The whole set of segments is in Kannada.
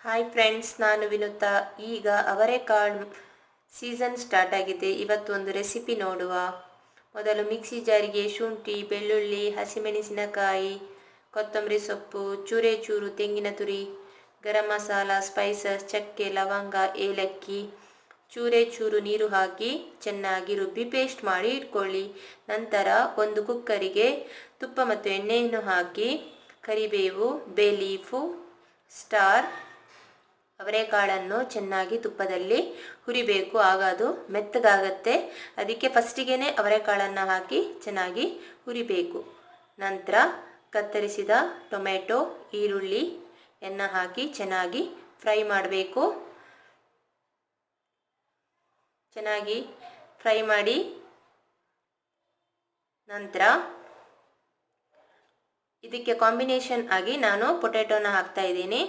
ಹಾಯ್ ಫ್ರೆಂಡ್ಸ್, ನಾನು ವಿನುತಾ. ಈಗ ಅವರೆಕಾಳು ಸೀಸನ್ ಸ್ಟಾರ್ಟ್ ಆಗಿದೆ. ಇವತ್ತು ಒಂದು ರೆಸಿಪಿ ನೋಡುವ. ಮೊದಲು ಮಿಕ್ಸಿ ಜಾರಿಗೆ ಶುಂಠಿ, ಬೆಳ್ಳುಳ್ಳಿ, ಹಸಿಮೆಣಸಿನಕಾಯಿ, ಕೊತ್ತಂಬರಿ ಸೊಪ್ಪು, ಚೂರು ತೆಂಗಿನ ತುರಿ, ಗರಂ ಮಸಾಲ, ಸ್ಪೈಸಸ್, ಚಕ್ಕೆ, ಲವಂಗ, ಏಲಕ್ಕಿ, ಚೂರು ನೀರು ಹಾಕಿ ಚೆನ್ನಾಗಿ ರುಬ್ಬಿ ಪೇಸ್ಟ್ ಮಾಡಿ ಇಟ್ಕೊಳ್ಳಿ. ನಂತರ ಒಂದು ಕುಕ್ಕರಿಗೆ ತುಪ್ಪ ಮತ್ತು ಎಣ್ಣೆಯನ್ನು ಹಾಕಿ ಕರಿಬೇವು, ಬೇ ಲೀಫು, ಸ್ಟಾರ್ ಅವರೆಕಾಳನ್ನು ಚೆನ್ನಾಗಿ ತುಪ್ಪದಲ್ಲಿ ಹುರಿಬೇಕು. ಆಗ ಅದು ಮೆತ್ತಗಾಗತ್ತೆ. ಅದಕ್ಕೆ ಫಸ್ಟಿಗೆ ಅವರೆಕಾಳನ್ನು ಹಾಕಿ ಚೆನ್ನಾಗಿ ಹುರಿಬೇಕು. ನಂತರ ಕತ್ತರಿಸಿದ ಟೊಮೆಟೊ, ಈರುಳ್ಳಿಯನ್ನು ಹಾಕಿ ಚೆನ್ನಾಗಿ ಫ್ರೈ ಮಾಡಬೇಕು. ಚೆನ್ನಾಗಿ ಫ್ರೈ ಮಾಡಿ ನಂತರ ಇದಕ್ಕೆ ಕಾಂಬಿನೇಷನ್ ಆಗಿ ನಾನು ಪೊಟ್ಯಾಟೋನ ಹಾಕ್ತಾ ಇದ್ದೀನಿ.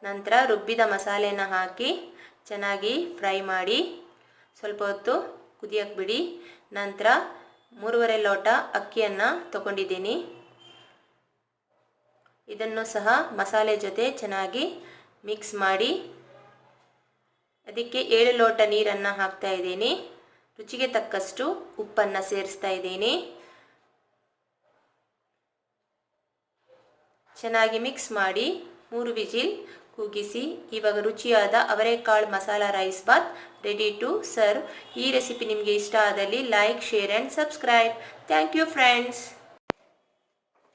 ನಂತರ ರುಬ್ಬಿದ ಮಸಾಲೆನ ಹಾಕಿ ಚೆನ್ನಾಗಿ ಫ್ರೈ ಮಾಡಿ ಸ್ವಲ್ಪ ಹೊತ್ತು ಕುದಿಯಕ್ಕೆ ಬಿಡಿ. ನಂತರ 3.5 ಲೋಟ ಅಕ್ಕಿಯನ್ನು ತಗೊಂಡಿದ್ದೀನಿ. ಇದನ್ನು ಸಹ ಮಸಾಲೆ ಜೊತೆ ಚೆನ್ನಾಗಿ ಮಿಕ್ಸ್ ಮಾಡಿ ಅದಕ್ಕೆ 7 ಲೋಟ ನೀರನ್ನು ಹಾಕ್ತಾ ಇದ್ದೀನಿ. ರುಚಿಗೆ ತಕ್ಕಷ್ಟು ಉಪ್ಪನ್ನು ಸೇರಿಸ್ತಾ ಇದ್ದೀನಿ. ಚೆನ್ನಾಗಿ ಮಿಕ್ಸ್ ಮಾಡಿ 3 ವಿಜಿಲ್ ಕೂಗಿಸಿ. ಇವಾಗ ರುಚಿಯಾದ ಅವರೆಕಾಳು masala rice bath ready to serve. ಈ ರೆಸಿಪಿ ನಿಮಗೆ ಇಷ್ಟ ಆದಲ್ಲಿ like, share and subscribe. Thank you friends.